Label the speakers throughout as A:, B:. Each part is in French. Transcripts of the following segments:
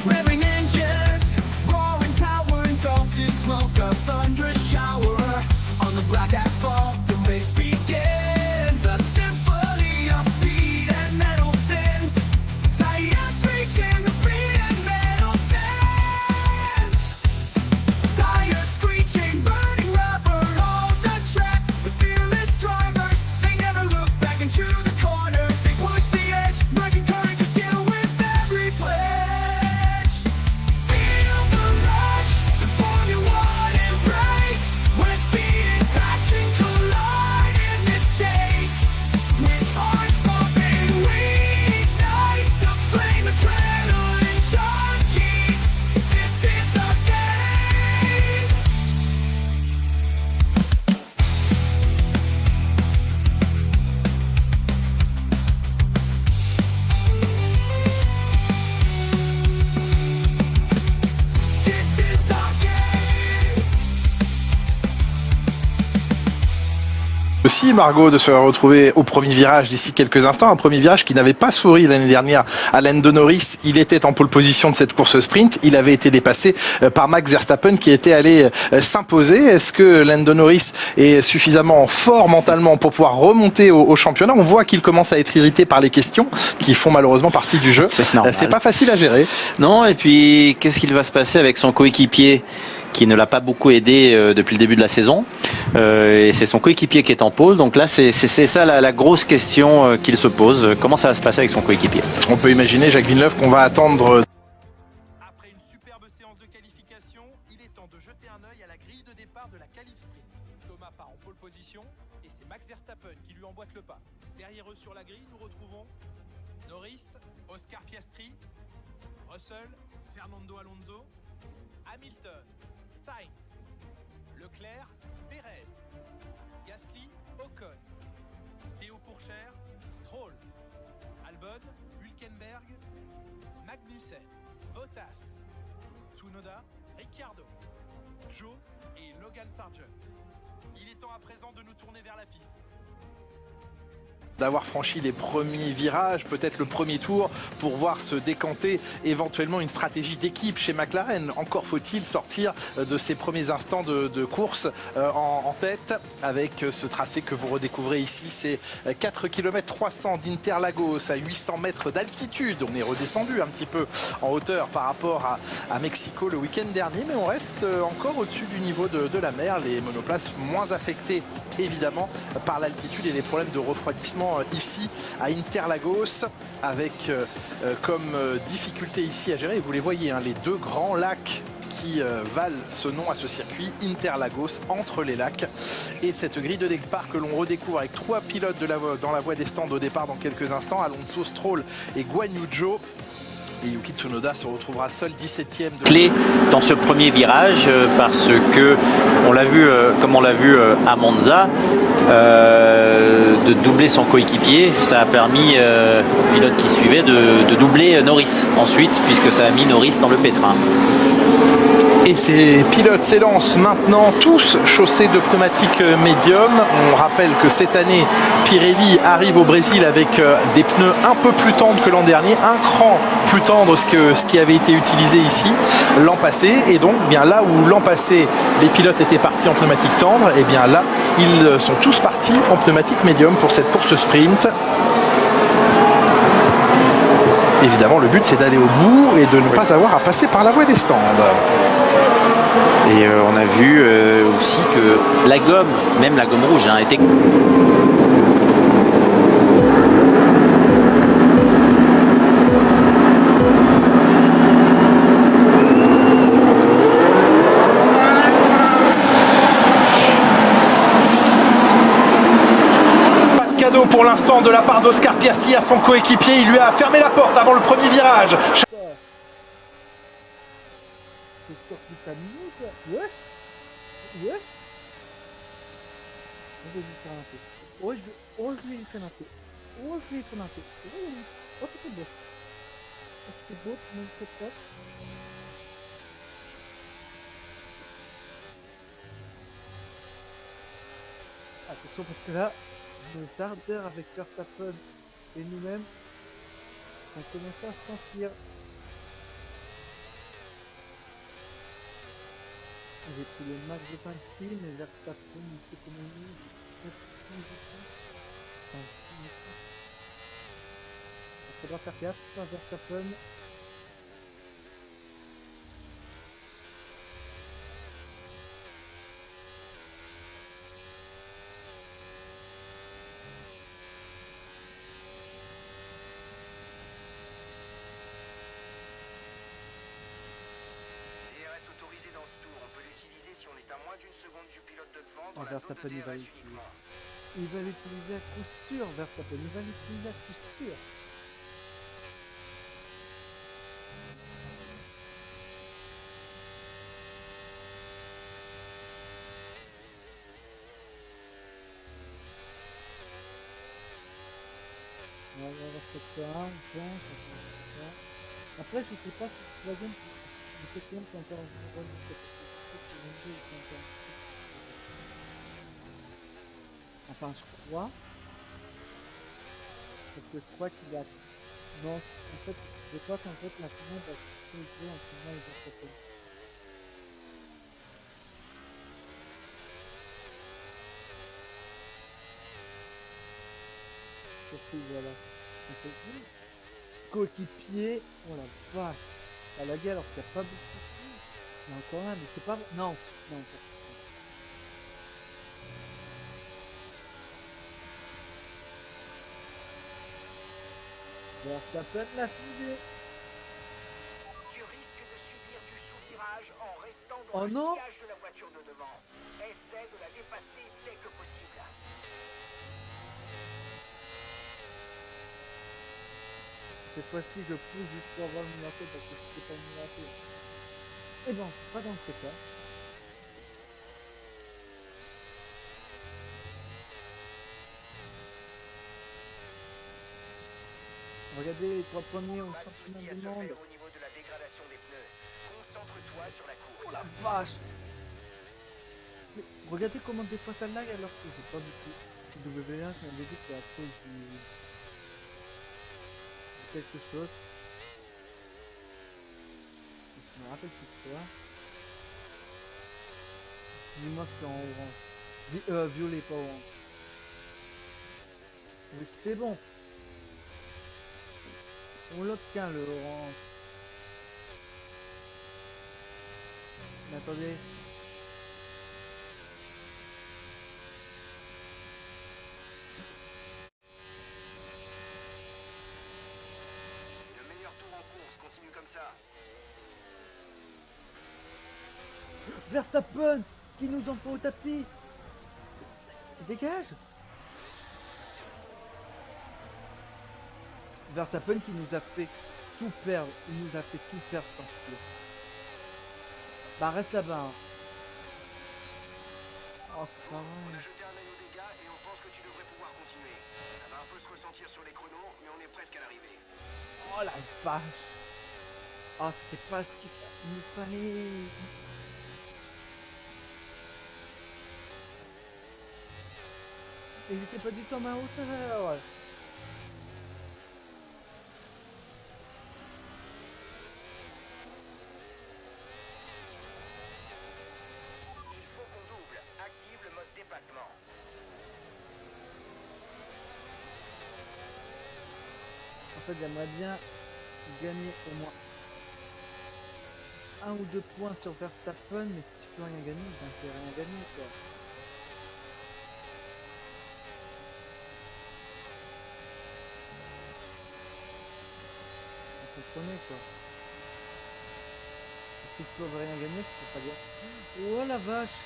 A: Revving engines, roaring power engulfed in smoke, a thunderous shower on the black asphalt. The race begins, a symphony of speed and metal sins. Tires screeching, the speed and metal sins. Tires screeching, burning rubber on the track. The fearless drivers, they never look back into the corners. They push the edge, merging courage and skill with every pledge. Feel the rush, the Formula One embrace, where speed and passion collide in this chase. With hearts pumping, we ignite the flame, adrenaline junkies. This is our game. This is our game.
B: Aussi, Margot, de se retrouver au premier virage d'ici quelques instants, un premier virage qui n'avait pas souri l'année dernière à Lando Norris. Il était en pole position de cette course sprint. Il avait été dépassé par Max Verstappen qui était allé s'imposer. Est-ce que Lando Norris est suffisamment fort mentalement pour pouvoir remonter au championnat? On voit qu'il commence à être irrité par les questions qui font malheureusement partie du jeu.
C: C'est normal.
B: C'est pas facile à gérer.
C: Non, et puis qu'est-ce qu'il va se passer avec son coéquipier qui ne l'a pas beaucoup aidé depuis le début de la saison, et c'est son coéquipier qui est en pôle, donc là c'est ça la grosse question qu'il se pose, comment ça va se passer avec son coéquipier.
B: On peut imaginer, Jacques Villeneuve, qu'on va attendre.
D: Après une superbe séance de qualification, il est temps de jeter un œil à la grille de départ de la qualif sprint. Thomas part en pole position et c'est Max Verstappen qui lui emboîte le pas. Derrière eux sur la grille, nous retrouvons Norris, Oscar Piastri, Russell, Fernando Alonso, Hamilton, Sainz, Leclerc, Perez, Gasly, Ocon, Théo Pourchaire, Stroll, Albon, Hülkenberg, Magnussen, Bottas, Tsunoda, Ricciardo, Joe et Logan Sargent. Il est temps à présent de nous tourner vers la piste.
B: D'avoir franchi les premiers virages, peut-être le premier tour, pour voir se décanter éventuellement une stratégie d'équipe chez McLaren. Encore faut-il sortir de ces premiers instants de course en tête avec ce tracé que vous redécouvrez ici. C'est 4 km 300 d'Interlagos à 800 mètres d'altitude. On est redescendu un petit peu en hauteur par rapport à Mexico le week-end dernier, mais on reste encore au-dessus du niveau de la mer. Les monoplaces moins affectées évidemment par l'altitude et les problèmes de refroidissement ici à Interlagos, avec comme difficulté ici à gérer, et vous les voyez, hein, les deux grands lacs qui valent ce nom à ce circuit, Interlagos, entre les lacs, et cette grille de départ que l'on redécouvre avec trois pilotes dans la voie des stands au départ dans quelques instants, Alonso, Stroll et Guan Yu Zhou. Et Yuki Tsunoda se retrouvera seul 17e.
C: Clé dans ce premier virage parce que on l'a vu comme on l'a vu à Monza, de doubler son coéquipier, ça a permis au pilote qui suivait de doubler Norris ensuite, puisque ça a mis Norris dans le pétrin.
B: Et ces pilotes s'élancent maintenant tous chaussés de pneumatiques médium. On rappelle que cette année, Pirelli arrive au Brésil avec des pneus un peu plus tendres que l'an dernier, un cran plus tendre que ce qui avait été utilisé ici l'an passé. Et donc, bien là où l'an passé, les pilotes étaient partis en pneumatique tendre, et bien là, ils sont tous partis en pneumatique médium pour cette course sprint. Évidemment, le but, c'est d'aller au bout et de ne pas avoir à passer par la voie des stands.
C: Et on a vu aussi que la gomme, même la gomme rouge, était...
B: Pour l'instant de la part d'Oscar Piastri à son coéquipier, il lui a fermé la porte avant le premier virage.
E: C'est sorti ta minute, quoi. Wesh. Wesh. Je vais lui faire un peu. Oh, je vais lui faire un peu. Oh, je vais lui faire un peu. Oh, c'était beau. Oh, c'était beau, tu me le fais pas. Attention, parce que là, nos ardeurs avec Verstappen et nous-mêmes, on commence à se sentir. J'ai pris le max de temps ici, mais Verstappen, il sait comment il est. Enfin, il faudra faire gaffe à Verstappen.
F: DRS autorisé dans ce tour. On peut l'utiliser si on est à moins d'une seconde du pilote de devant dans
E: Ah,
F: la zone de
E: Verstappen, il va
F: DRS
E: l'utiliser.
F: uniquement.
E: Il va l'utiliser à coup sûr, Verstappen. Il va l'utiliser à coup sûr. On va voir cette fois, on pense, on pense. Après, je sais pas si tu vas bien. Je sais que c'est encore un rôle de cette enfin, je crois. Parce que je crois qu'il a. Non, en fait, je crois qu'en fait, la finale va se jouer en finale de cette année. Surtout, voilà. On peut dire. Coéquipier, oh la vache. À la gueule, alors qu'il n'y a pas beaucoup de filles. Il y a encore là, mais c'est pas. Non, non, Verstappen l'a fusée.
F: Tu risques de subir du sous-virage en restant
E: Oh
F: dans le
E: non.
F: sillage de la voiture de devant. Essaie de la dépasser dès que possible.
E: Cette fois-ci, je pousse juste pour avoir le numéro parce que c'était pas le numéro. Eh ben, c'est pas dans ce cas. Regardez les 3 premiers au
F: Pas de
E: championnat
F: souci à
E: du
F: se
E: monde.
F: faire au niveau de la dégradation des pneus. Concentre-toi sur la course.
E: Oh la vache. Mais regardez comment des fois ça lag alors que j'ai pas du tout. W1, je m'avais dit que c'est à cause de quelque chose. Je me rappelle plus de quoi. Dis-moi que c'est en orange. Violet, pas orange. Oui, c'est bon. On l'obtient le orange. Mais attendez.
F: C'est le meilleur tour en course. Continue comme ça.
E: Verstappen qui nous envoie au tapis. Dégage. Verstappen qui nous a fait tout perdre. Il nous a fait tout perdre sans tour. Bah reste là-bas. Hein. Oh c'est pas
F: On a
E: vrai.
F: jeté un œil aux dégâts et on pense que tu devrais pouvoir continuer. Ça va un peu se ressentir sur les chronos, mais on est presque à l'arrivée.
E: Oh la vache. Oh c'était pas ce qu'il nous fallait. Il était pas du tout à ma hauteur.
F: Il faut qu'on double. Active le mode dépassement.
E: En fait j'aimerais bien gagner au moins 1 ou 2 points sur Verstappen, mais si je peux rien gagner, ben je peux rien gagner quoi. Vous comprenez quoi. Si je peux rien gagner, je peux pas dire. Oh la vache.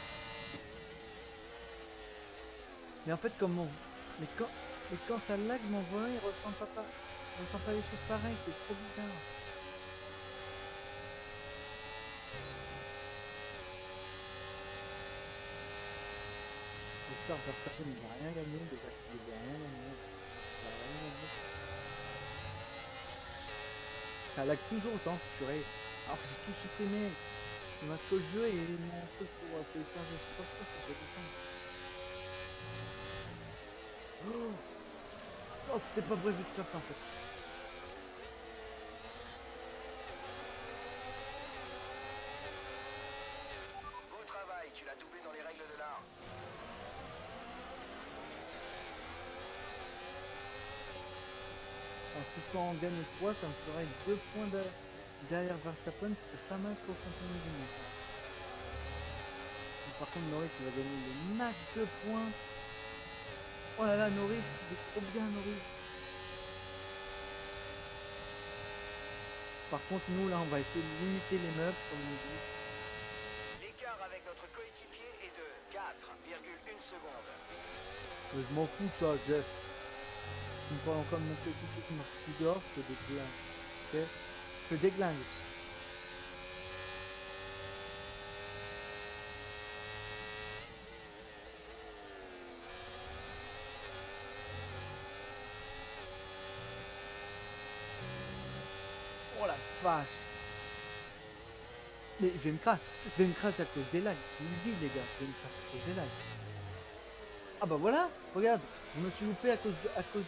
E: Mais en fait comme on... mais quand ça lag, mon volant il ressent pas. Il ressent pas les choses pareilles, c'est trop bizarre. J'espère que Verstappen il va rien gagner, déjà qu'il va rien gagner. Il va rien gagner. Ça lag toujours autant, purée. Alors que j'ai tout supprimé. Il m'a que le jeu et mon truc pour télécharger. Je sais pas pourquoi ça fait du temps. Oh non, c'était pas prévu de faire ça en fait.
F: Beau travail.
E: peux en gagner 3, ça me ferait 2 points derrière Verstappen, c'est pas mal pour le championnat du monde. Mais par contre, Norris, il va gagner le max de points. Oh là là, Norris, il est trop bien, Norris. Par contre, nous, là, on va essayer de limiter les meubles, comme on dit.
F: L'écart avec notre coéquipier est de 4,1 secondes.
E: Je m'en fous de ça, Jeff. Tu me parles encore de mon coéquipier qui marche plus dehors, je te déglingue. Ok? Je te déglingue. Oh la vache! Mais je vais me crash. Je vais me crash à cause des lags. Je vous le dis, les gars, je vais me crash à cause des lags. Ah bah voilà, regarde, je me suis loupé à cause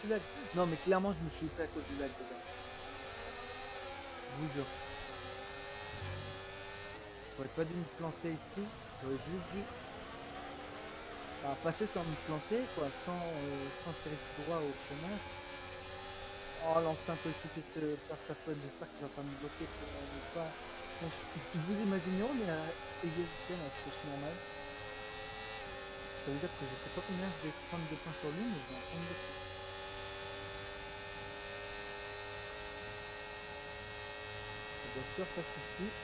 E: du lag. Non mais clairement je me suis loupé à cause du lag, les gars. Je vous jure. J'aurais pas dû me planter ici, j'aurais juste dû passer sans me planter, quoi, sans tirer tout droit au freinage. Oh l'instinct coéquipier de Verstappen, j'espère qu'il va pas me bloquer pour ne pas... Donc, vous imaginez, on est à égalité à la course normale. Ça veut dire que je sais pas combien je vais prendre de points sur lui, mais je vais en prendre de points. Et bien sûr, ça suffit.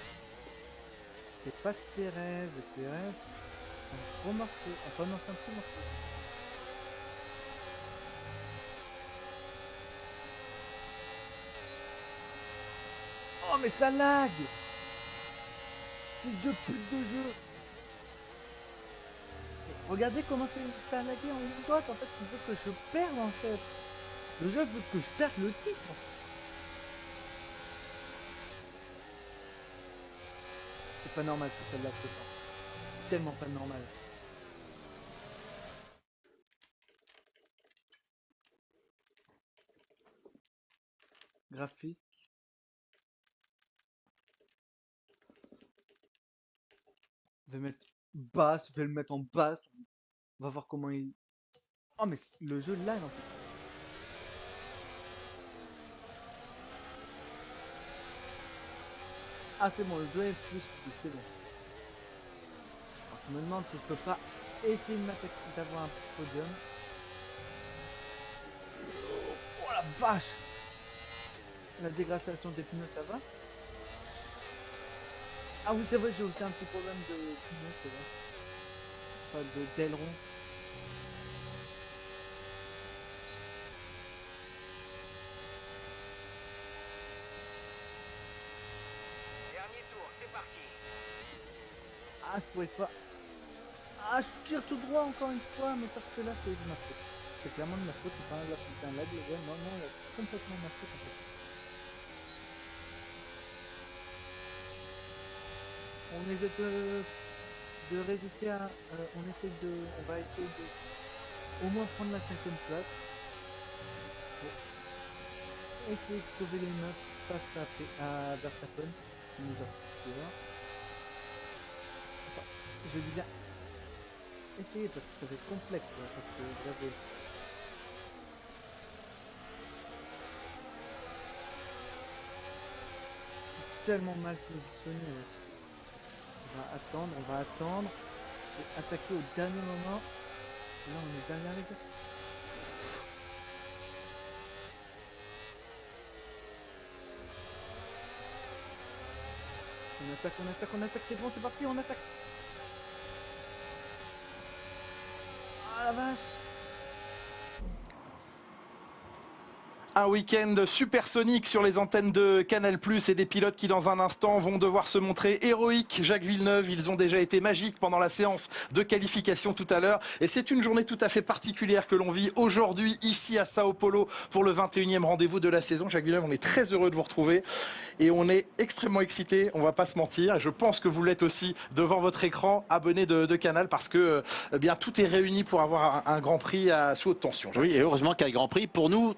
E: C'est pas Pérez, un gros morceau. Enfin non, c'est un petit morceau. Oh mais ça lag! C'est de pute de jeu! Regardez comment ça a lagué en ligne droite, en fait, il veut que je perde en fait. Le jeu veut que je perde le titre. C'est pas normal que ça lag pas. Tellement pas normal. Graphique. Je vais mettre basse, je vais le mettre en basse. On va voir comment il... Oh mais le jeu lag en fait. Ah c'est bon, le jeu est plus, c'est bon. Alors, je me demande si je peux pas essayer de m'attaquer, d'avoir un podium. Oh la vache! La dégradation des pneus, ça va? Ah oui c'est vrai, j'ai aussi un petit problème de pneus, c'est vrai. Enfin d'aileron.
F: Dernier tour, c'est parti.
E: Ah je pourrais pas. Ah je tire tout droit encore une fois, mais sauf que là c'est de ma faute. C'est clairement de ma faute, c'est pas la faute d'un lag, les gars. Non, non, là, c'est complètement de ma faute en fait. On essaie de résister à... on va essayer de au moins prendre la 5ème place. Pour essayer de sauver les meufs face à Verstappen qui nous a fait peur. Enfin, je dis bien essayer parce que ça va être complexe là, parce que regardez. Je suis tellement mal positionné. Ouais. On va attendre. Et attaquer au dernier moment. Là on est derrière les gars. On attaque, c'est bon, c'est parti, on attaque. Ah la vache.
B: Un week-end supersonique sur les antennes de Canal+, et des pilotes qui dans un instant vont devoir se montrer héroïques. Jacques Villeneuve, ils ont déjà été magiques pendant la séance de qualification tout à l'heure. Et c'est une journée tout à fait particulière que l'on vit aujourd'hui ici à Sao Paulo pour le 21e rendez-vous de la saison. Jacques Villeneuve, on est très heureux de vous retrouver et on est extrêmement excités, on va pas se mentir. Je pense que vous l'êtes aussi devant votre écran, abonné de Canal, parce que bien tout est réuni pour avoir un Grand Prix sous haute tension.
C: Oui, et heureusement qu'il y a le Grand Prix pour nous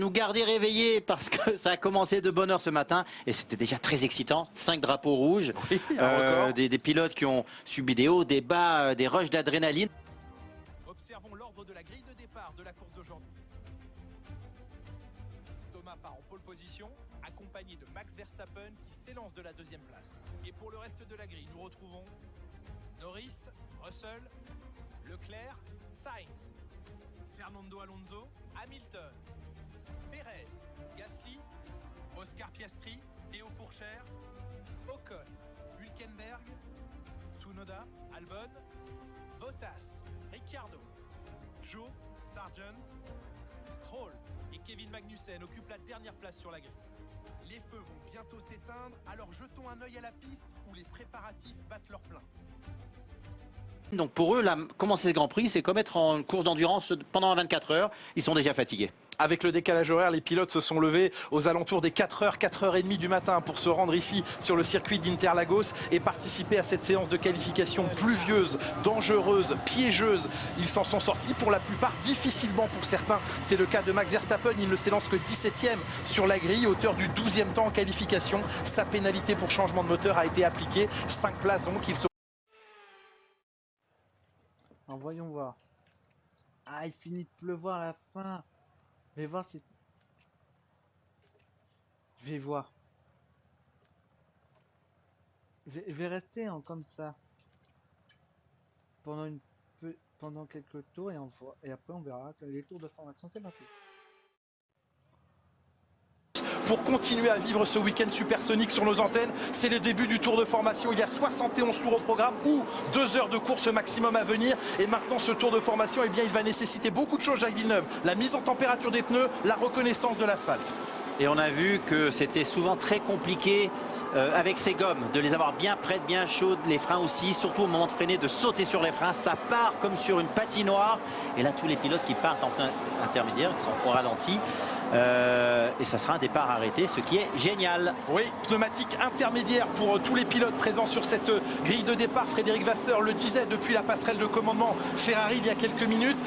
C: garder réveillés, parce que ça a commencé de bonne heure ce matin et c'était déjà très excitant. 5 drapeaux rouges,
B: Oui,
C: des pilotes qui ont subi des hauts, des bas, des rushs d'adrénaline.
D: Observons l'ordre de la grille de départ de la course d'aujourd'hui. Thomas part en pole position, accompagné de Max Verstappen qui s'élance de la deuxième place. Et pour le reste de la grille, nous retrouvons Norris, Russell, Leclerc, Sainz, Fernando Alonso, Hamilton, Perez, Gasly, Oscar Piastri, Théo Pourchaire, Ocon, Hülkenberg, Tsunoda, Albon, Bottas, Ricciardo, Joe, Sargent, Stroll et Kevin Magnussen occupent la dernière place sur la grille. Les feux vont bientôt s'éteindre, alors jetons un œil à la piste où les préparatifs battent leur plein.
C: Donc pour eux, là, commencer ce Grand Prix, c'est comme être en course d'endurance pendant 24 heures. Ils sont déjà fatigués.
B: Avec le décalage horaire, les pilotes se sont levés aux alentours des 4h, 4h30 du matin pour se rendre ici sur le circuit d'Interlagos et participer à cette séance de qualification pluvieuse, dangereuse, piégeuse. Ils s'en sont sortis pour la plupart difficilement pour certains. C'est le cas de Max Verstappen, il ne s'élance que 17e sur la grille, hauteur du 12e temps en qualification. Sa pénalité pour changement de moteur a été appliquée, 5 places donc il se...
E: Alors voyons voir. Ah, il finit de pleuvoir à la fin. Je vais voir si... Je vais voir. Je vais rester comme ça. Pendant quelques tours et après on verra. Les tours de formation, c'est parti.
B: Pour continuer à vivre ce week-end supersonique sur nos antennes, c'est le début du tour de formation. Il y a 71 tours au programme ou 2 heures de course maximum à venir. Et maintenant, ce tour de formation, eh bien, il va nécessiter beaucoup de choses, Jacques Villeneuve. La mise en température des pneus, la reconnaissance de l'asphalte.
C: Et on a vu que c'était souvent très compliqué avec ces gommes, de les avoir bien prêtes, bien chaudes, les freins aussi, surtout au moment de freiner, de sauter sur les freins. Ça part comme sur une patinoire. Et là, tous les pilotes qui partent en plein intermédiaire, qui sont au ralenti. Et ça sera un départ arrêté, ce qui est génial.
B: Oui, pneumatique intermédiaire pour tous les pilotes présents sur cette grille de départ. Frédéric Vasseur le disait depuis la passerelle de commandement Ferrari il y a quelques minutes.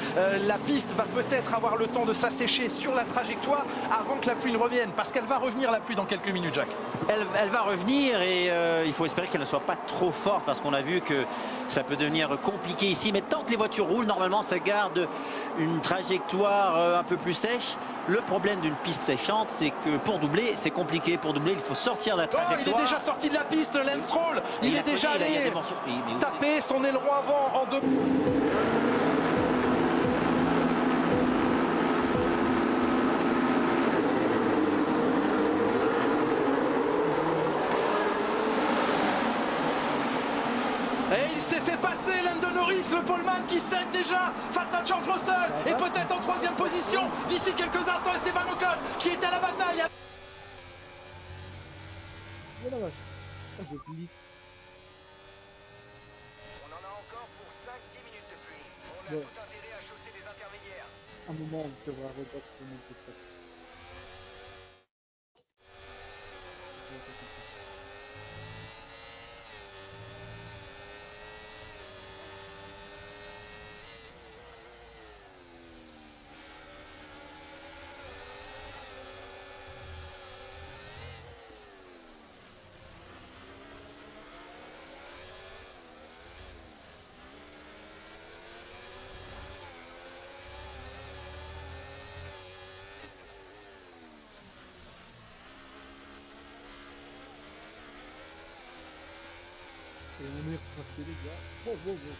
B: La piste va peut-être avoir le temps de s'assécher sur la trajectoire avant que la pluie ne revienne. Parce qu'elle va revenir la pluie dans quelques minutes, Jacques.
C: Elle va revenir et il faut espérer qu'elle ne soit pas trop forte parce qu'on a vu que ça peut devenir compliqué ici. Mais tant que les voitures roulent, normalement ça garde une trajectoire un peu plus sèche. Le problème d'une piste séchante, c'est que pour doubler, c'est compliqué. Pour doubler, il faut sortir de la trajectoire.
B: Oh, il est déjà sorti de la piste, Lance Stroll. Il est déjà allé taper son aileron avant en deux. Et il s'est fait passer Lando Norris, le poleman qui cède déjà face à George Russell et peut-être en 3e position d'ici quelques instants Esteban Ocon qui est à la bataille.
E: Oh la vache. Oh, je glisse.
F: On en a encore pour 5-10 minutes de pluie. On a
E: Ouais.
F: tout intérêt à chausser des intermédiaires.
E: Un moment, on devra rebattre tout le monde tout ça. Et on est repassé les gars. Bon, bon, bon.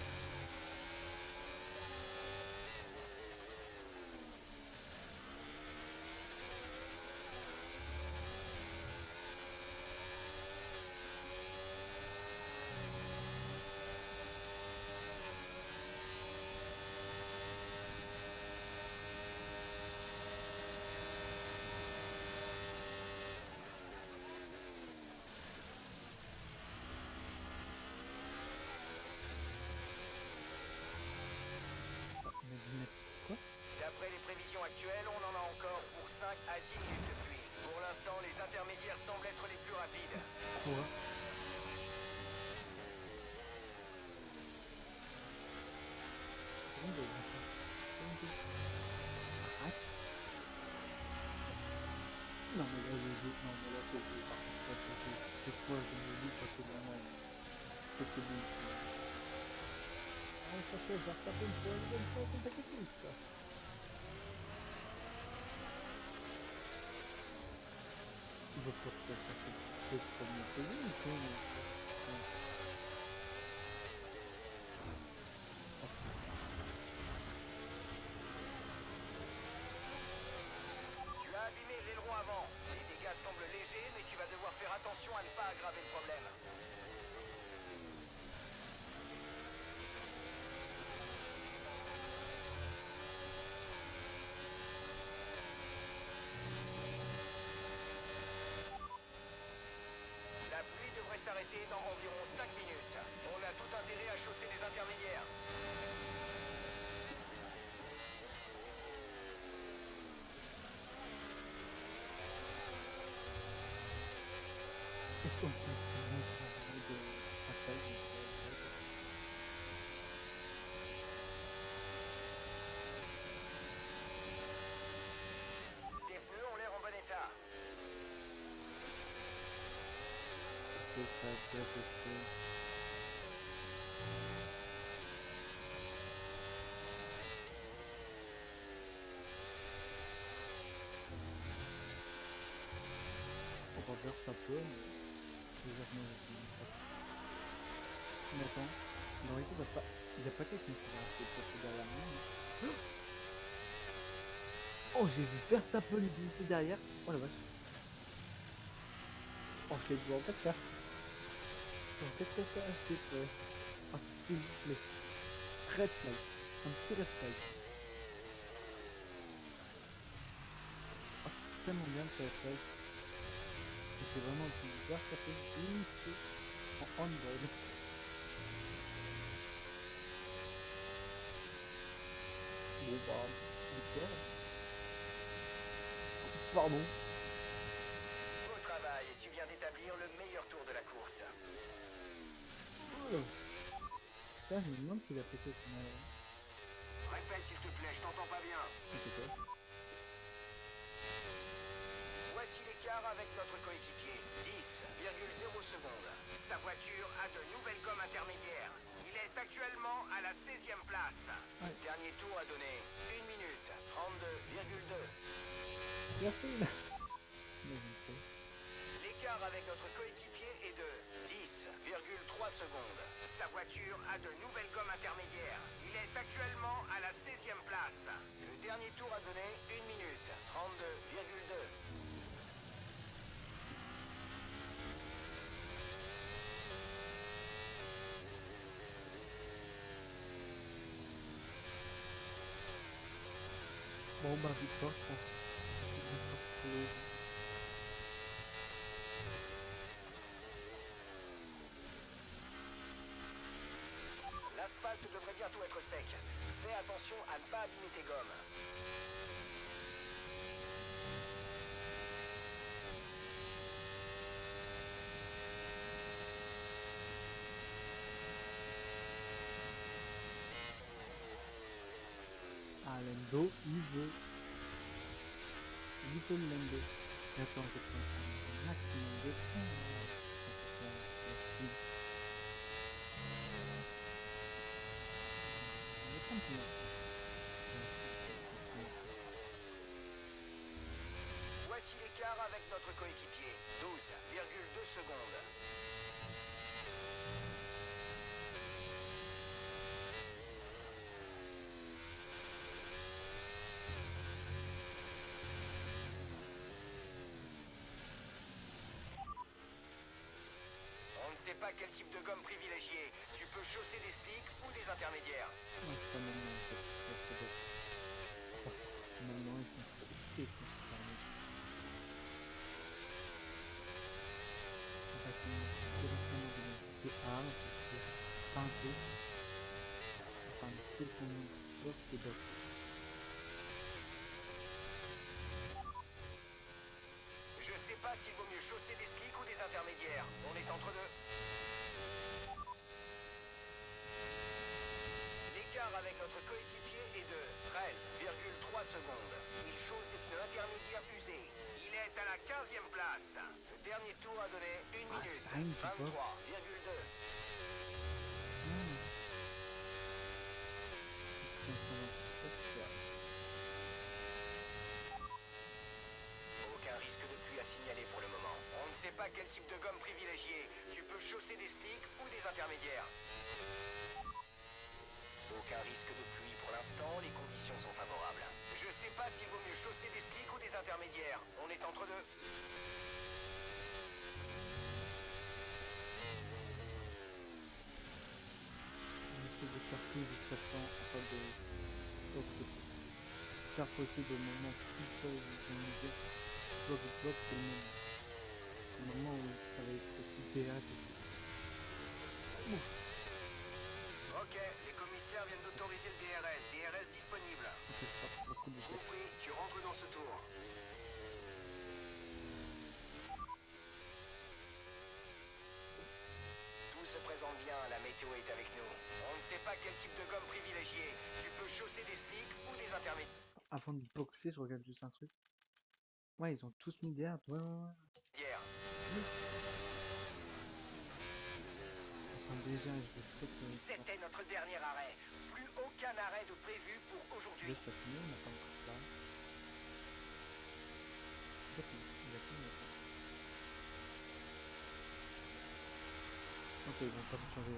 F: D'après les prévisions actuelles, on en a encore pour 5 à 10 minutes de pluie. Pour l'instant, les intermédiaires semblent être les plus rapides.
E: Quoi? Non mais là le jeu, non mais là c'est par contre pas ce jeu. C'est quoi je me dis parce que vraiment c'était bon. Ah ça fait Verstappen pour une bonne fois consécutive ça. va pas chercher le premier pays, ou quoi,
F: Tu as abîmé l'aileron avant. Les dégâts semblent légers, mais tu vas devoir faire attention à ne pas aggraver le problème. La pluie devrait s'arrêter dans environ 5 minutes. On a tout intérêt à chausser les intermédiaires.
E: Est-ce qu'on peut parler de bataille
F: Les pneus ont l'air en bon état.
E: que ça a déjà testé? On va voir ça peu, mais légèrement. Mais attends, dans l'équipe, il n'y a pas quelqu'un qui va essayer de passer derrière moi. hein. Oh, j'ai vu Verstappen glisser derrière. Oh la vache. Oh, je l'ai vu en 4K. En 4K HD, ouais. Ah, s'il vous plaît. Red flag. Un petit red flag. Ah, c'est tellement bien ce red flag. C'est vraiment un petit Verstappen glissé en on-board. Bon, bah, victoire. Pardon.
F: Beau travail, tu viens d'établir le meilleur tour de la course.
E: Putain, je me demande s'il a pété son avion.
F: Répète s'il te plaît, je t'entends pas bien.
E: C'est quoi?
F: Voici l'écart avec notre coéquipier, 10,0 secondes. Sa voiture a de nouvelles gommes intermédiaires. Il est actuellement à la 16e place.
E: Ouais.
F: Dernier tour a donné 1 minute 32,2.
E: Merci. Mais je sais.
F: L'écart avec notre coéquipier est de 10,3 secondes. Sa voiture a de nouvelles gommes intermédiaires. Il est actuellement à la 16e place. Le dernier tour a donné 1 minute 32,2.
E: Bon, bah, victoire, je pense. Victoire pour les-
F: L'asphalte devrait bientôt être sec. Fais attention à ne pas abîmer tes gommes.
E: Ah, Lando, il veut. Little Lando. Et attends, je vais prendre un maximum de temps. Je vais prendre combien?
F: Voici l'écart avec notre coéquipier, 12,2 secondes. On ne sait pas quel type de gomme privilégier. Tu peux chausser des slicks ou des intermédiaires.
E: Non, c'est pas maintenant, en fait. C'est pas parce que maintenant, ils sont trop occupés, je pense, par les- En fait, c'est directement de l'identité A, c'est teinté. Enfin, c'est qu'on box et box.
F: Je sais pas s'il vaut mieux chausser des slicks ou des intermédiaires. On est entre deux. L'écart avec notre coéquipier est de 13,3 secondes. Il chausse des pneus intermédiaires usés. Il est à la 15e place. Le dernier tour a donné 1
E: Ah,
F: minute
E: c'est une petite box.
F: 23,2. Aucun risque de pluie à signaler pour le moment. pas quel type de gomme privilégier. Tu peux chausser des slicks ou des intermédiaires. Aucun risque de pluie pour l'instant, les conditions sont favorables. Je sais pas s'il vaut mieux chausser des slicks ou des intermédiaires. On est entre deux.
E: On essaie de faire tout jusqu'à temps, enfin de donc, le plus tard possible au moment où ça vont nous dire bloc c'est le moment. C'est le moment où ça va être tout DRS et tout. Ouf,
F: Ok, les commissaires viennent d'autoriser le DRS. DRS disponible.
E: ça fait pas beaucoup de temps.
F: Compris, tu rentres dans ce tour. Tout se présente bien, la météo est avec nous. On ne sait pas quel type de gomme privilégier. Tu peux chausser des slicks ou des intermédiaires.
E: Avant de boxer, je regarde juste un truc. Ouais, ils ont tous mis des hards. Ouais. Enfin, déjà, je vais peut-être.
F: C'était notre dernier arrêt. Plus aucun arrêt de prévu pour aujourd'hui.
E: Laisse la finir, on n'a pas encore ça. En fait, il a fini. Ok, ils vont pas tout changer.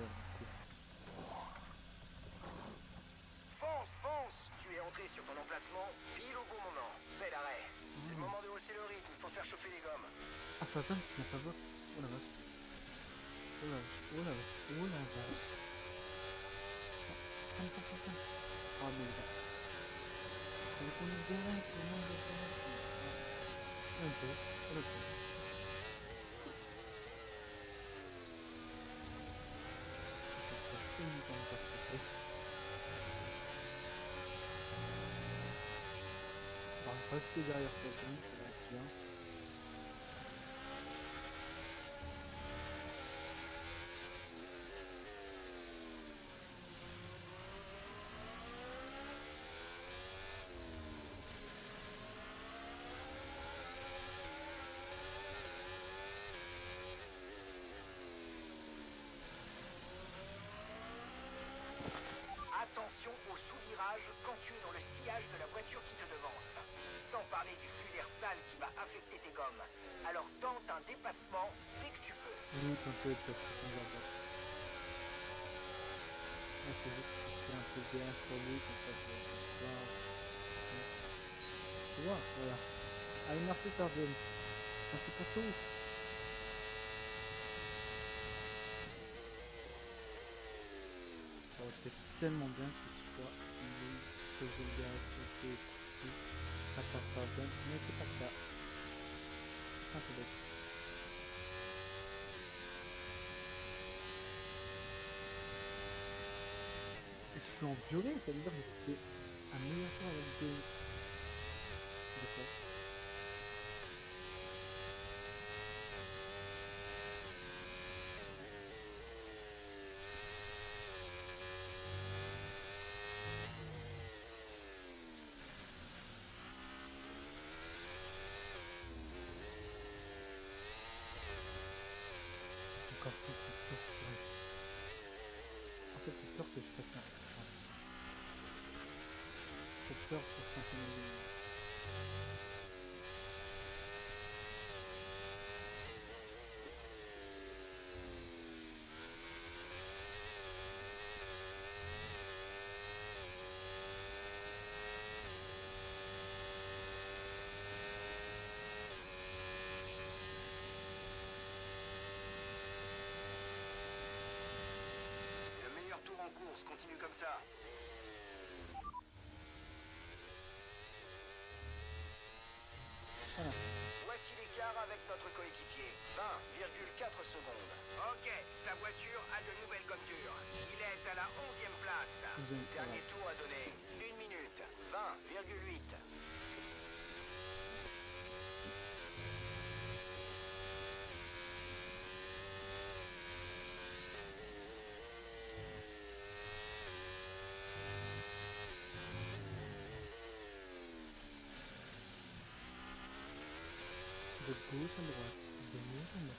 F: Fonce. Tu es entré sur ton emplacement pile au bon moment. Bel arrêt. C'est le moment de hausser le rythme. Il faut faire chauffer les gommes.
E: Ah, ça attend, il n'a pas box. Oh la vache. Oh la vache. Attends. Oh merde. Il faut nous déranger, tout le monde est derrière. Un peu. Oh la vache. C'est une bonne partie. On va rester derrière sa zone, ça va être bien.
F: Attention au sous-virage quand tu es dans le sillage de la voiture qui te devance. Sans parler du flux d'air sale qui va affecter tes gommes. Alors tente un dépassement dès que tu peux.
E: Oui, t'inquiète, parce que on va voir. Là, c'est juste que je fais un peu bien sur lui, comme ça, je vais voir. Tu vois, voilà. Allez, merci, Sergeant. Merci pour tout. Ça aurait été tellement bien qu'il soit lui, que je le garde sauté tout, à part Sergeant, mais c'est pas le cas. C'est un peu bête. Je suis en violet, ça veut dire que c'était un meilleur temps avec des... D'accord. J'ai encore plus peur pour elle. En fait, j'ai peur que je fasse un... J'ai peur pour s'inquiéter.
F: C'est le meilleur tour en course, continue comme ça.
E: Voilà.
F: Voici l'écart avec notre coéquipier. 20,4 secondes. Ok, sa voiture a de nouvelles gommes dures. Il est à la 11e place.
E: 11e,
F: Dernier tour à donner. 1 minute. 20,8.
E: De gauche à droite. De gauche à droite.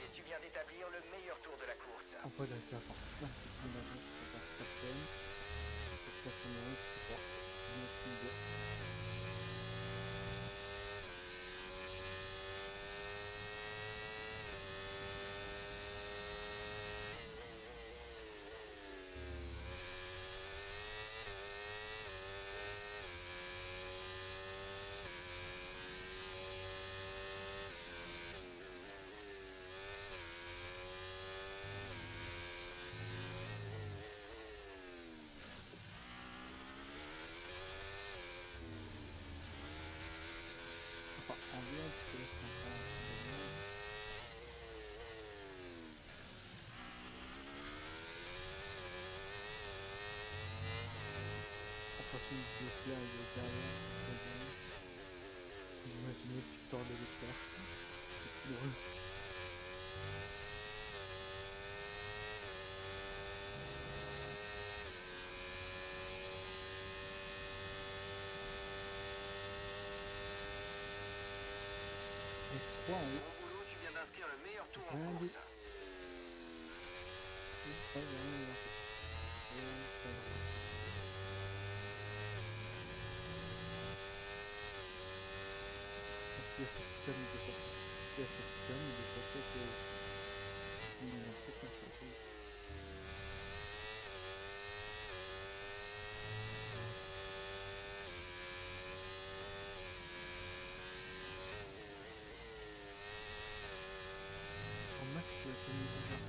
F: coéquipier, tu viens d'établir le meilleur tour de la course.
E: On peut déjà avoir 20 secondes d'avance sur Verstappen. Verstappen risque pour une idée. Enfin, en lien, tu peux laisser un temps. De toute façon, le plat il est derrière, c'est très bien. J'imaginais Victor de Leclerc. C'est drôle. Et 3 en haut.
F: Bon boulot, tu viens d'inscrire le meilleur tour en
E: Rien dit.
F: course.
E: Pas bien, en fait. Il y a ce système de sortie. Il y a ce système de sortie que il y en a peut-être un peu. En max, tu as commis un peu.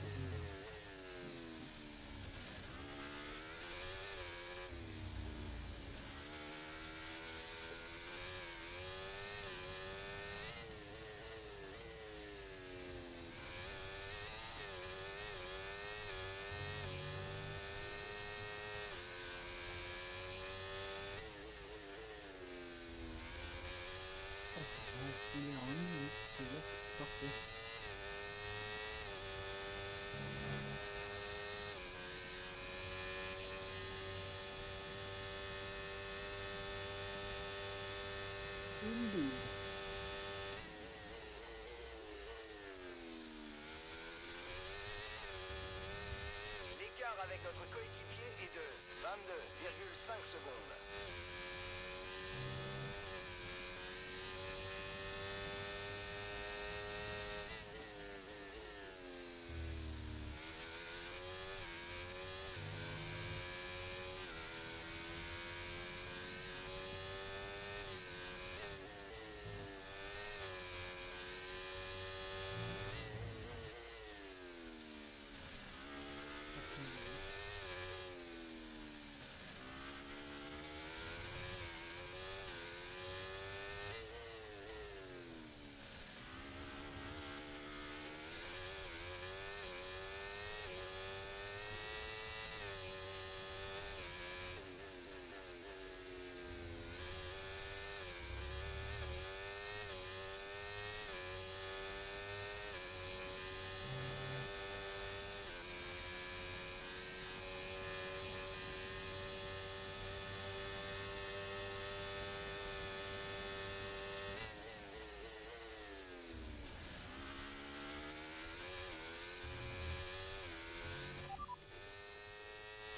E: On va finir en 1 minute, déjà c'est parfait. Une 12.
F: L'écart avec notre coéquipier est de 22,5 secondes.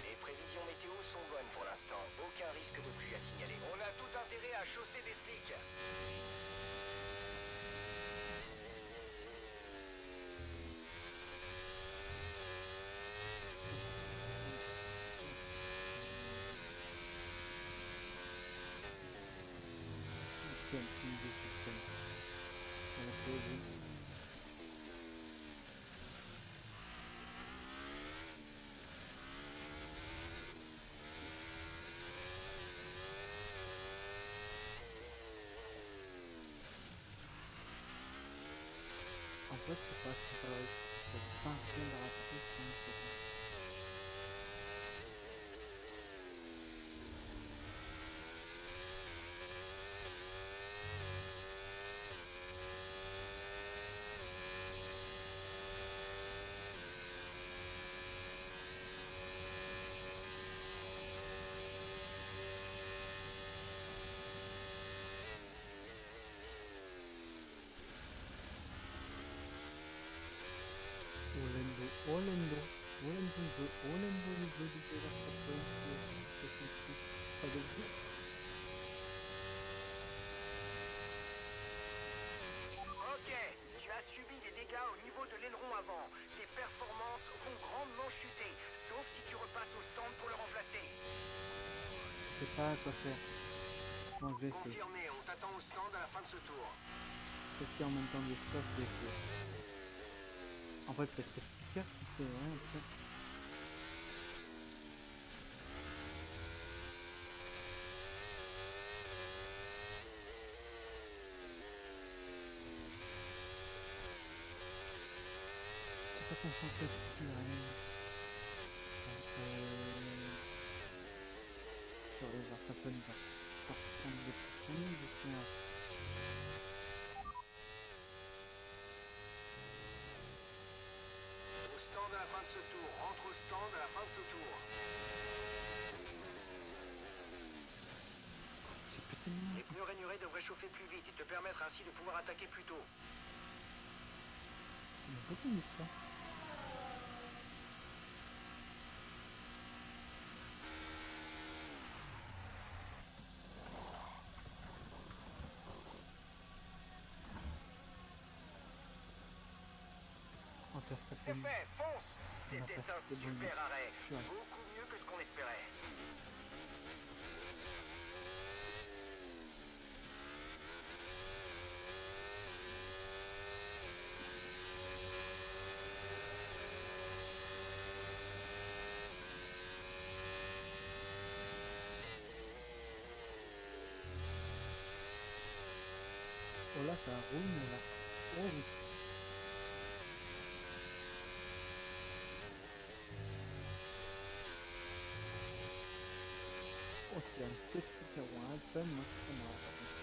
F: Les prévisions météo sont bonnes pour l'instant. Aucun risque de pluie à signaler. On a tout intérêt à chausser des slicks.
E: Système, de système. On a fait oui. En fait, c'est pas c'est 5 secondes à rattraper, c'est une seconde. Orlando, Orlando le veut de Verstappen, pas de but.
F: Ok, tu as subi des dégâts au niveau de l'aileron avant. Tes performances vont grandement chuter, sauf si tu repasses au stand pour le remplacer.
E: Je sais pas quoi faire. Moi je vais essayer.
F: Confirmé, on t'attend au stand à la fin de ce tour.
E: Si en même temps des stuff, je vais essayer. En vrai, peut-être c'est Picard qui sait, ouais, peut-être. J'ai pas concentré dessus, rien. Sur les Verstappen, il va pas prendre des pressions, je tiens.
F: Au stand à la fin de ce tour, rentre au stand à la fin de ce tour.
E: J'ai pété une main.
F: Les pneus rainurés devraient chauffer plus vite et te permettre ainsi de pouvoir attaquer plus tôt.
E: On a beaucoup mis ça. On va faire ça
F: C'est
E: comme
F: fait, fonce.
E: On a
F: C'était
E: passé
F: un
E: le bon
F: super
E: moment.
F: arrêt.
E: Ouais.
F: Beaucoup mieux que ce qu'on espérait.
E: Oh là, ça roule, mais là. Oh oui. Oh, c'est un safety car ou un pen, moi, c'est pas marrant, par contre.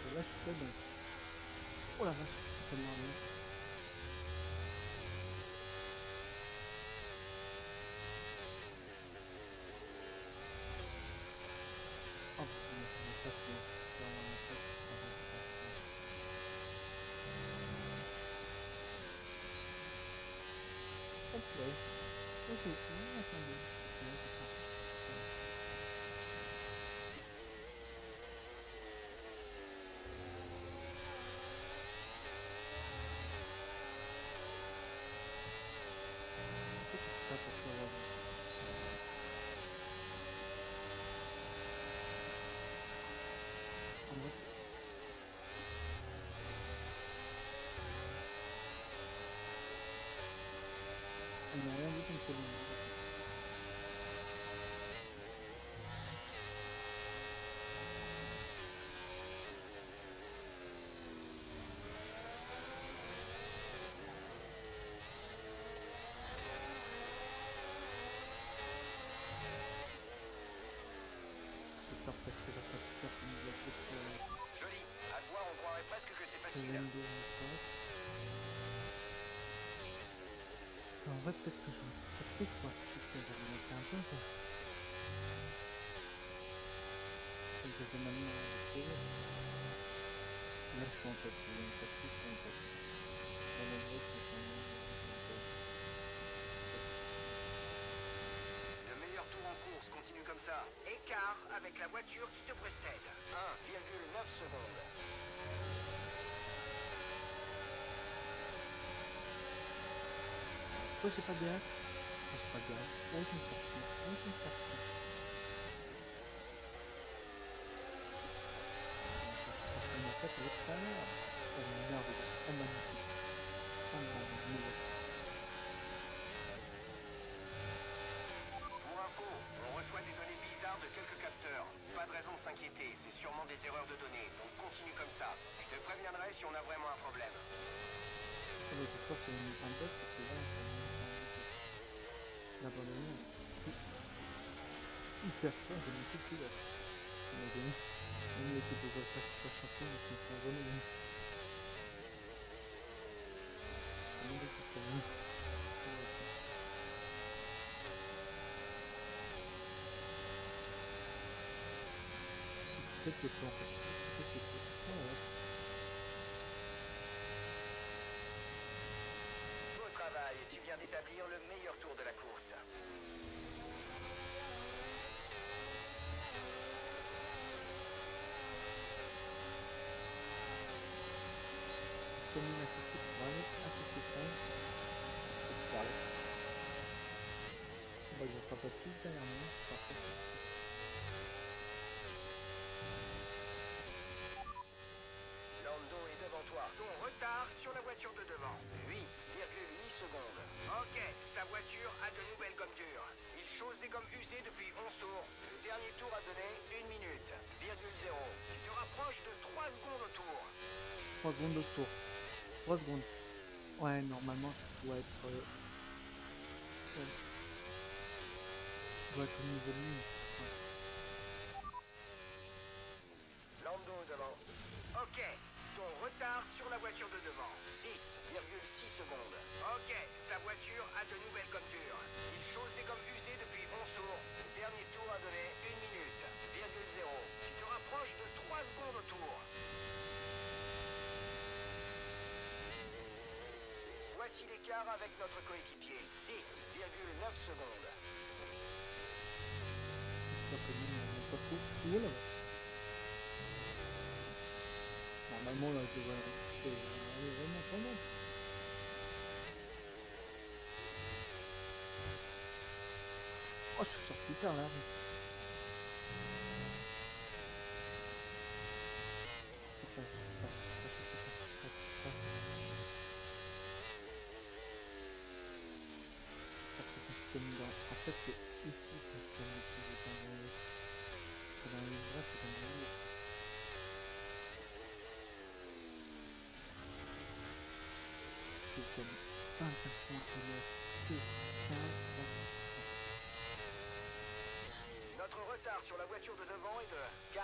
E: Et là, je suis pas bien. Oh la vache, c'est tellement bien. Oh putain, mais ça va pas se faire. Ça va pas se faire. Hop là. Ok, attendez. Ouais, c'est ça. C'est pas pour faire la vie. En vrai, ils n'ont rien dit contre lui. J'espère parce que là, ça peut faire comme il a fait
F: Joli. À te voir, on croirait presque que c'est
E: pour
F: facile.
E: Lando en fait. En vrai, peut-être que je vais sortir quoi. Peut-être que je vais remonter un peu. Quoi. Et je vais maintenant arrêter. Là, je suis en tête. Il y a une tête, je suis en tête. Dans le vrai, c'est quand même en tête.
F: Le meilleur tour en course, continue comme ça. Écart avec la voiture qui te précède. 1,9 secondes.
E: Oh, j'ai pas de gaz. Oh, j'ai pas de gaz. Oh, j'ai une sortie. Oh, j'ai une sortie. On a fait à l'extérieur. Oh merde, il est trop magnifique. Oh merde.
F: Pour info, on reçoit des données bizarres de quelques capteurs. Pas de raison de s'inquiéter, c'est sûrement des erreurs de données. Donc continue comme ça. Je te préviendrai si on a vraiment un problème.
E: Oh, mais j'espère qu'il y a une mise en tête parce que là, on va l'abandonner. Hyper fort, j'ai mis tout le pilote. On a gagné. Même l'équipe de Volkswagen qui soit champion, ils sont pas venus. C'est une équipe pour nous. Peut-être que peut en fait. Peut-être que peut. Ah ouais.
F: Beau travail, tu viens d'établir le meilleur tour de la course.
E: Commune associée private, association, private. Bah, il ne sera pas plus derrière moi. Parfait.
F: Lando est devant toi. Ton retard sur la voiture de devant. 8,8 secondes. Ok, sa voiture a de nouvelles gommes dures. Il chausse des gommes usées depuis 11 tours. Le dernier tour a donné 1 minute, 0,0. Tu te rapproches de 3 secondes au tour.
E: 3 secondes de tour. 3 secondes. Ouais, normalement, ça doit être... ouais. Ça doit être au niveau de ligne. Ouais.
F: Lando devant. Ok, ton retard sur la voiture de devant. 6,6 secondes. Ok, sa voiture a de nouvelles gommes dures. Il chausse des gommes usées depuis 11 tours. Le dernier tour a donné 1 minute, 0,0. Tu te rapproches de 3 secondes au tour. Voici l'écart avec notre coéquipier. 6,9 secondes.
E: La commune, pas trop. Voilà. Normalement, là, je devrais aller vraiment pas mal. Oh, je suis sorti tard là. En fait, c'est ici que je peux utiliser dans les bras, c'est comme ça. C'est comme 1% de
F: Notre retard sur la voiture de devant est de 4,0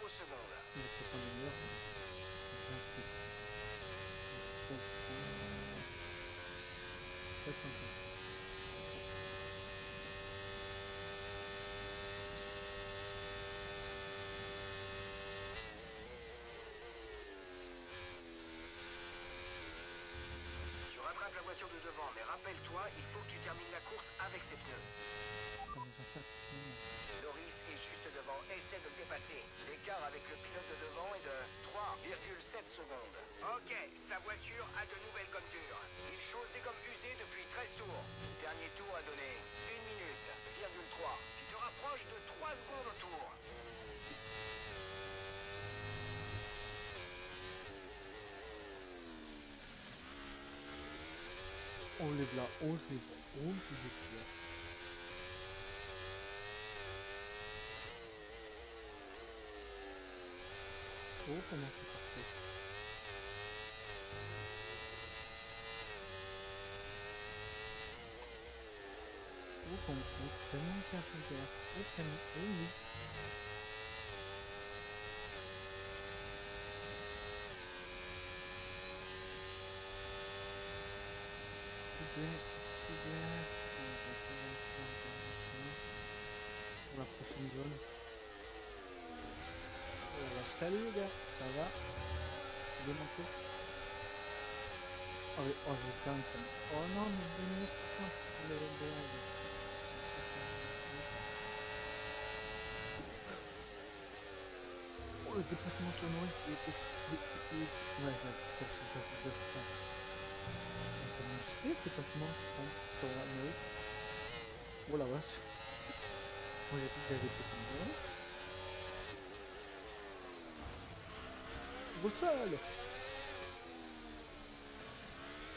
F: secondes.
E: c'est pas le meilleur.
F: Tu rattrapes la voiture de devant, mais rappelle-toi, il faut que tu termines la course avec ses pneus. Loris est juste devant, essaie de le dépasser. L'écart avec le pilote de devant est de 3,7 secondes. Ok, sa voiture a de nouvelles gommes dures. Il chausse des gommes usées depuis 13 tours. Le dernier tour a donné 1 minute, 0,3. Tu te rapproches de 3 secondes au tour.
E: On lève là, on se lève. Oh, comment c'est parfait. Oh, comment c'est tellement perpendiculaire. Oh, tellement. Oh, oui. C'est bien. Pour la prochaine zone. Salut les gars, ça va? Bien manqué? Oh, mais, oh, j'ai plein de temps. Oh non, mais venez, putain, les blagues. Oh, le déplacement sur Norris, il était... Ouais, ça. Comment je fais le déplacement sur Norris? Oh la vache. Moi j'ai dit que j'avais fait comme ça. Russell!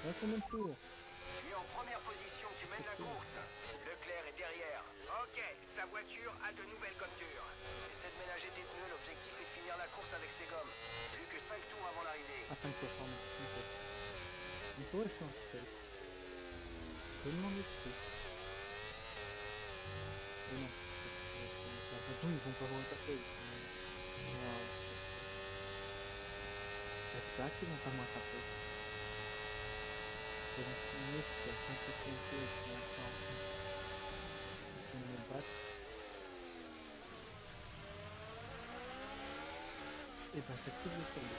E: Là, combien de tours?
F: Tu es en première position, tu mènes la course. Leclerc est derrière. Ok, sa voiture a de nouvelles gommes dures. Essaie de ménager tes pneus, l'objectif est de finir la course avec ses gommes. Plus que 5 tours avant l'arrivée.
E: Ah, 5 tours, pardon. Il pourrait faire un petit peu. Je vais demander de plus. Mais non, de toute façon, ils vont pas voir le café. J'espère qu'ils vont pas me rattraper. Je vais continuer, puis à 5 secondes, et puis encore. Ils vont me battre. Et ben j'active le turbo.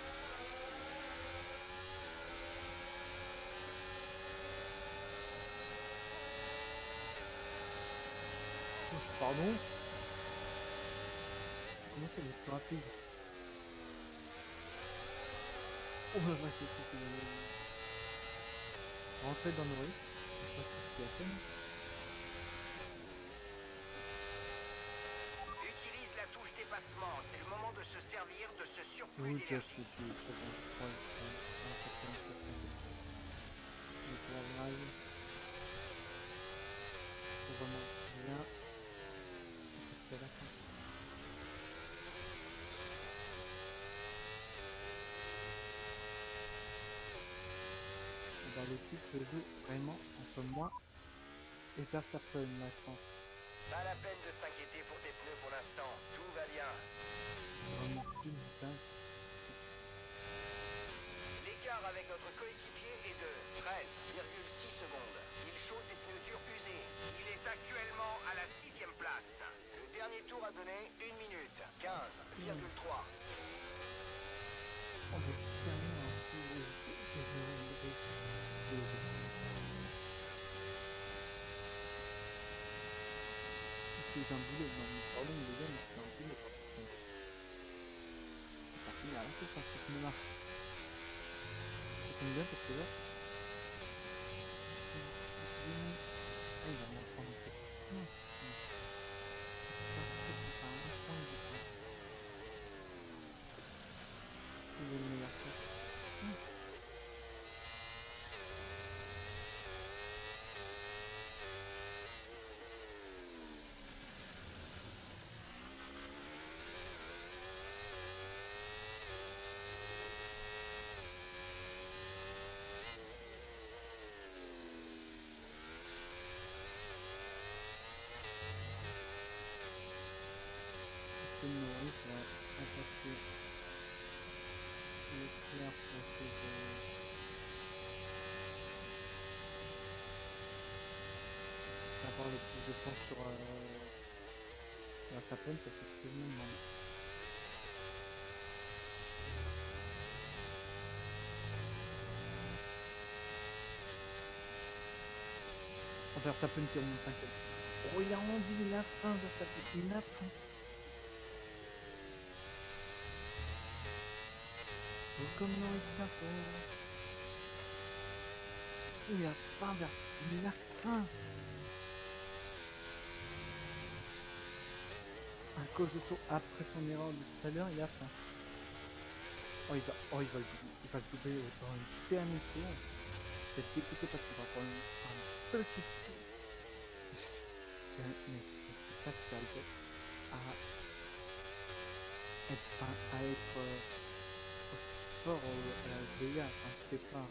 E: Pardon? Comment c'est le plus rapide? Oh la vache, écoute, rentrer dans le rythme, je sais pas ce qu'il a fait.
F: Utilise la touche dépassement, c'est le moment de se servir de ce surplus
E: Oui, just
F: d'énergie.
E: c'est bon. Ouais, le travail, c'est vraiment bien. C'est la fin. Et ben, le titre se joue vraiment entre moi et Verstappen maintenant.
F: Pas la peine de s'inquiéter pour tes pneus pour l'instant, tout va bien.
E: Vraiment une dingue.
F: L'écart avec notre coéquipier est de 13,6 secondes. Il chausse des pneus durs usés. Il est actuellement à la 6e place. Le dernier tour a donné 1 minute 15,3.
E: On va terminer un peu c'est un boulet, non, mais pardon, les gars, mais c'est un boulet. C'est parti, il a rien fait sur ce pneu-là. Ça tombe bien parce que là. Ah, il va m'en prendre un peu. Il est le meilleur coup. C'est Norris va attaquer Leclerc pour essayer d'avoir le plus de points sur Verstappen, ça fait tout le monde mal. Verstappen qui remonte 5e. Oh, il a rendu la fin, Verstappen, la fin. Oh, comme Norris s'impose. Il a faim, Verstappen, il a faim. À cause de après son erreur de tout à l'heure, il a faim. Oh, il va le doubler dans une dernière tour. Je vais être dégoûté parce qu'il va prendre un petit tour. Mais je sais pas si j'arrive à être aussi fort à la SBA, enfin je sais pas.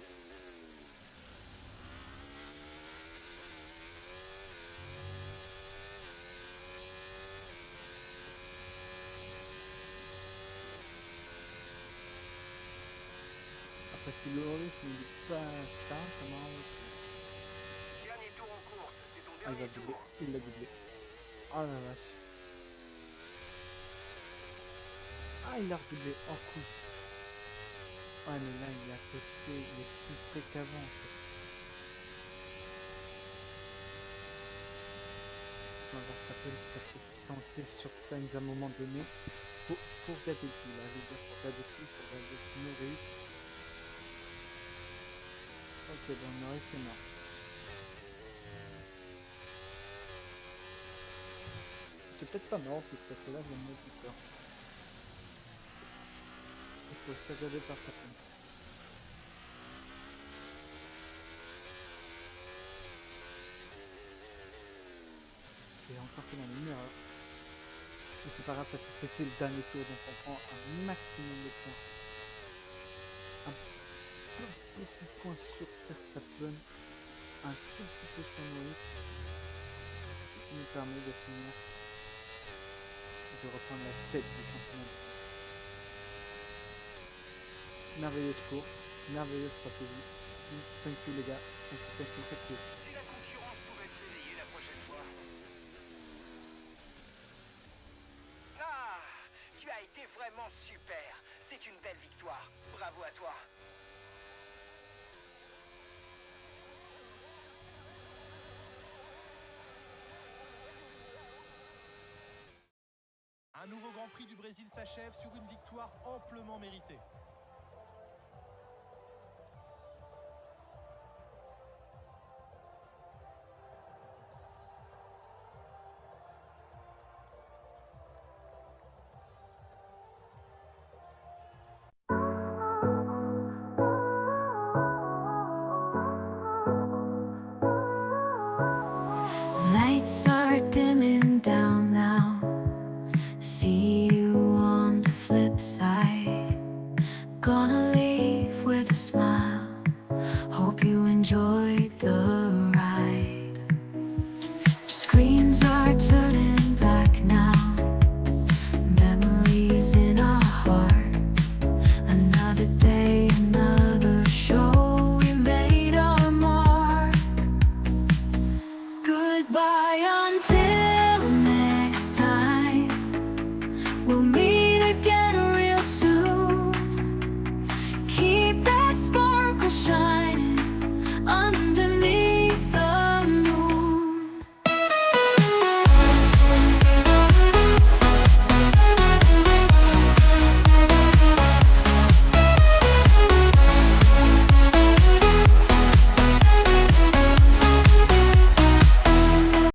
E: Après si le rythme il est pas ça m'arrange.
F: Dernier tour en course, c'est ton
E: Ah il va
F: dernier
E: doubler,
F: tour.
E: il l'a doublé. Oh la vache. Ah il a redoublé, oh cool. Ouais mais là il est à côté, il est plus près qu'avant en fait. On va voir ça peut tenter sur Sainz à un moment donné. Faut regarder tout là, je veux dire, faut regarder tout, faut regarder Norris. Ok, bon Norris c'est mort. C'est peut-être pas mort, c'est parce que là j'ai un peu peur. Il faut se regarder par sa peine. J'ai encore fait la même erreur. Mais c'est pas grave parce que c'était le dernier tour, donc on prend un maximum de points. Un petit point sur Verstappen, un tout petit peu sur Norris, qui nous permet de finir, de reprendre la tête du championnat. Merveilleuse course, merveilleuse stratégie. Thank you les gars, thank you.
F: Si la concurrence pouvait se réveiller la prochaine fois. Ah, tu as été vraiment super. C'est une belle victoire. Bravo à toi.
D: Un nouveau Grand Prix du Brésil s'achève sur une victoire amplement méritée.